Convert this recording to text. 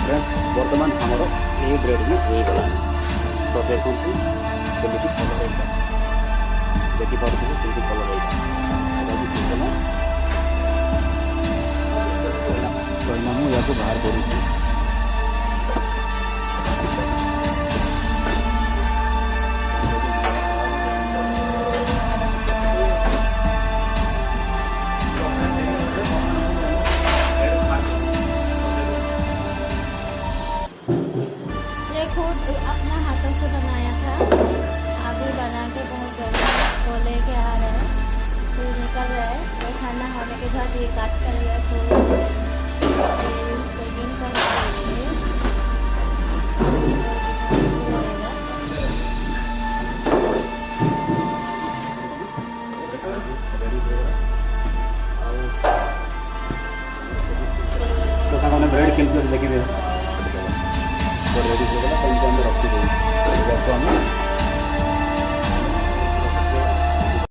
Friends बर्तमान आमर ये ब्रेड भी हो गला तो देखो केमी कलर यहाँ देखिपे केमी कलर यहाँ तो यहाँ मुझे बाहर करूँ ये खुद अपना हाथों से बनाया था। अभी बना के बहुत जल्दी वो लेके आ रहे हैं, फिर निकल रहे हैं। तो खाना होने के बाद ये काट कर लिया तो पैकिंग कर तो सामने ब्रेड केमती देखिए रेडी हो गला तो रखी